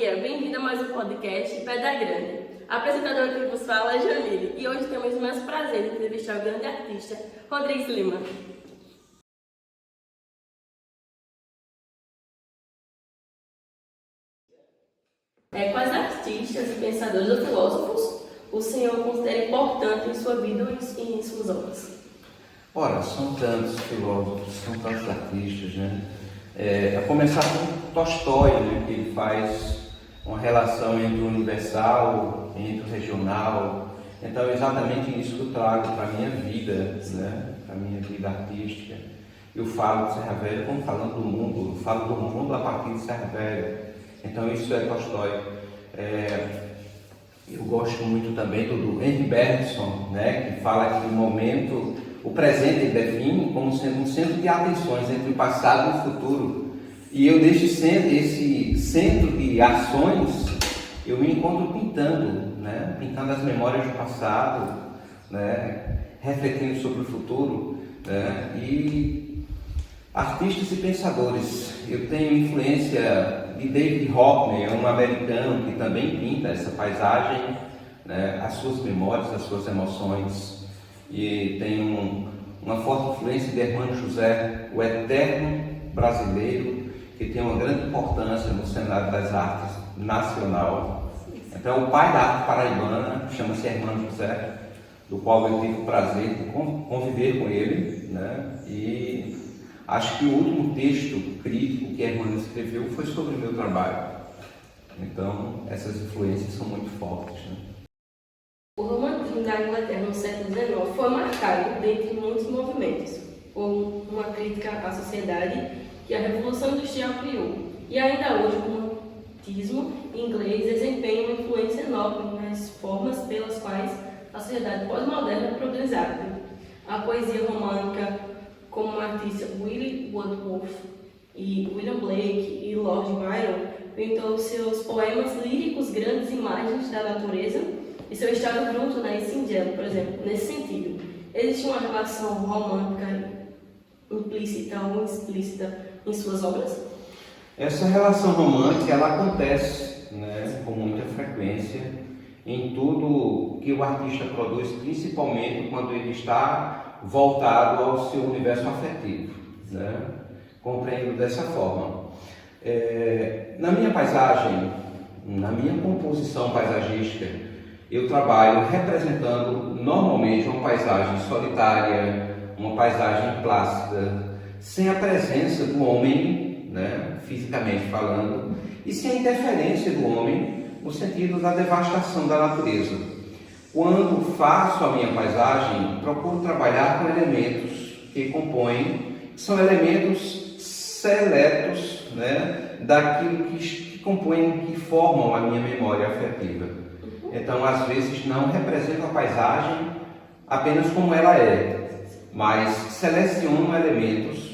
dia, bem-vindo a mais um podcast Pedra Grande. A apresentadora que vos fala é Jamile e hoje temos o imenso prazer de entrevistar o grande artista Rodrigues Lima. Quais artistas, pensadores ou filósofos o senhor considera importante em sua vida e em suas obras? Ora, são tantos filósofos, são tantos artistas, né? A começar com Tolstói, né? Que ele faz uma relação entre o universal, entre o regional. Então, é exatamente isso que eu trago para a minha vida, né? Para a minha vida artística. Eu falo de Serra Velha como falando do mundo, eu falo do mundo a partir de Serra Velha. Então, isso é Tolstói. Eu gosto muito também do Henri Bergson, né? Que fala que o momento, o presente ele define como sendo um centro de atenções entre o passado e o futuro. E eu, esse centro de ações, eu me encontro pintando, né? Pintando as memórias do passado, né? Refletindo sobre o futuro, né? E artistas e pensadores. Eu tenho influência de David Hockney, um americano que também pinta essa paisagem, né? As suas memórias, as suas emoções. E tem uma forte influência de Hermano José, o eterno brasileiro, que tem uma grande importância no cenário das artes nacional. Então, o pai da arte paraibana chama-se Hermano José, do qual eu tive o prazer de conviver com ele, né? E acho que o último texto crítico que Hermano escreveu foi sobre o meu trabalho. Então, essas influências são muito fortes, né? O romantismo da Inglaterra no século XIX foi marcado, dentre muitos movimentos, por uma crítica à sociedade que a Revolução Industrial criou. E ainda hoje o romantismo inglês desempenha uma influência enorme nas formas pelas quais a sociedade pós-moderna é progressada. A poesia romântica, como o artista William Wordsworth e William Blake e Lord Byron, pintou seus poemas líricos grandes imagens da natureza e seu estado bruto, né, e singelo, por exemplo. Nesse sentido, existe uma relação romântica implícita ou explícita em suas obras? Essa relação romântica, ela acontece, né, com muita frequência em tudo que o artista produz, principalmente quando ele está voltado ao seu universo afetivo, né? Compreendo dessa forma. Na minha paisagem, na minha composição paisagística, eu trabalho representando normalmente uma paisagem solitária, uma paisagem plácida, sem a presença do homem, né, fisicamente falando, e sem a interferência do homem no sentido da devastação da natureza. Quando faço a minha paisagem, procuro trabalhar com elementos que compõem, são elementos seletos, né, daquilo que compõem, que formam a minha memória afetiva. Então, às vezes, não represento a paisagem apenas como ela é, mas seleciono elementos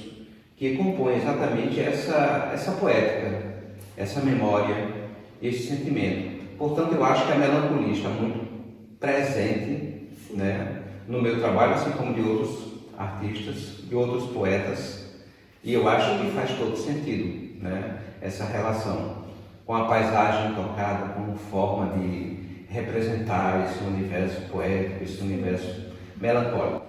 que compõem exatamente essa poética, essa memória, esse sentimento. Portanto, eu acho que a melancolia está muito presente, né, no meu trabalho, assim como de outros artistas, de outros poetas, e eu acho que faz todo sentido, né, essa relação com a paisagem tocada como forma de representar esse universo poético, esse universo melancólico.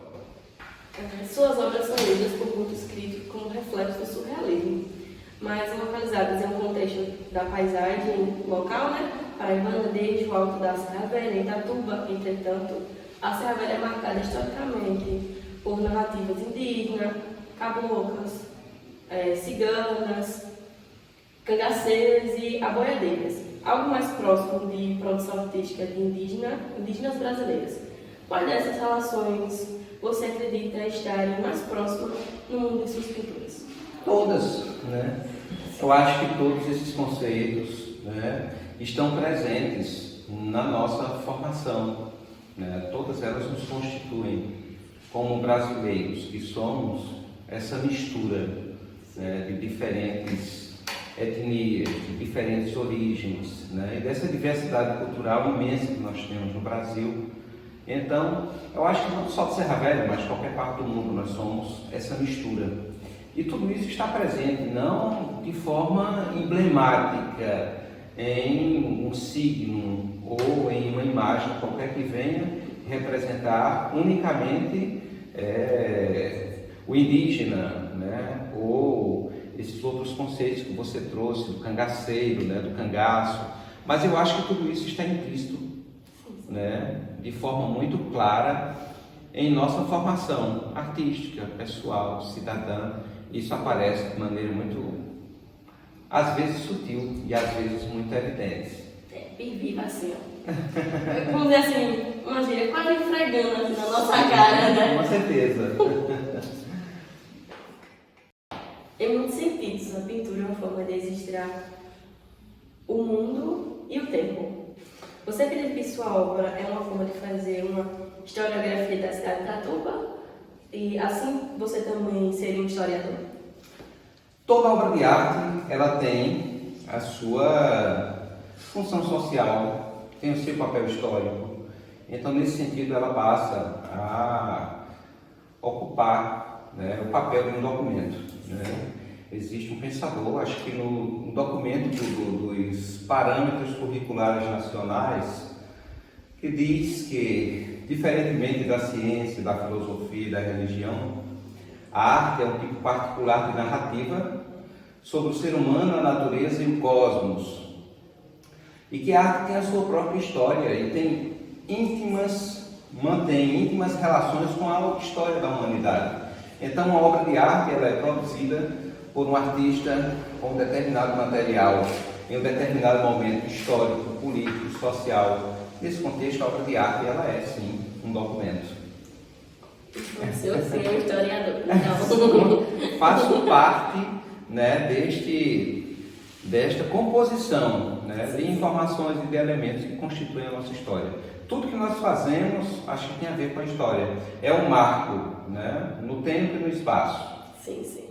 Suas obras são lidas por muitos críticos como reflexo do surrealismo, mas localizadas em um contexto da paisagem local, né? Paraibana, desde o alto da Serra Velha, Itatuba. Entretanto, a Serra Velha é marcada historicamente por narrativas indígenas, caboclas, ciganas, cangaceiras e aboiadeiras, algo mais próximo de produção artística de indígenas brasileiras. Quais dessas relações você acredita estarem mais próximas no mundo de suas pinturas? Todas, né? Eu acho que todos esses conceitos, né, estão presentes na nossa formação, né? Todas elas nos constituem como brasileiros, que somos essa mistura, né, de diferentes etnias, de diferentes origens, né, e dessa diversidade cultural imensa que nós temos no Brasil. Então, eu acho que não só de Serra Velha, mas de qualquer parte do mundo, nós somos essa mistura. E tudo isso está presente, não de forma emblemática, em um signo ou em uma imagem qualquer que venha representar unicamente o indígena, né? Ou esses outros conceitos que você trouxe, do cangaceiro, né? Do cangaço. Mas eu acho que tudo isso está implícito, né? De forma muito clara em nossa formação artística, pessoal, cidadã. Isso aparece de maneira muito, às vezes sutil e às vezes muito evidente. Bem viva assim, ó. Vamos dizer assim, uma gíria quase esfregando assim na nossa cara, né? Com certeza. Em muitos sentidos, a pintura é uma forma de registrar o mundo e o tempo. Você acredita que sua obra é uma forma de fazer uma historiografia da cidade de Tatuba? E assim você também seria um historiador? Toda obra de arte, ela tem a sua função social, tem o seu papel histórico. Então, nesse sentido, ela passa a ocupar, né, o papel de um documento, né? Existe um pensador, acho que no documento dos parâmetros curriculares nacionais, que diz que, diferentemente da ciência, da filosofia e da religião, a arte é um tipo particular de narrativa sobre o ser humano, a natureza e o cosmos. E que a arte tem a sua própria história e mantém íntimas relações com a história da humanidade. Então, uma obra de arte ela é produzida por um artista com um determinado material, em um determinado momento histórico, político, social. Nesse contexto, a obra de arte ela é, sim, um documento. Você é um historiador. Então. Faço parte, né, desta composição, né, de informações e de elementos que constituem a nossa história. Tudo que nós fazemos, acho que tem a ver com a história. É um marco, né, no tempo e no espaço. Sim, sim.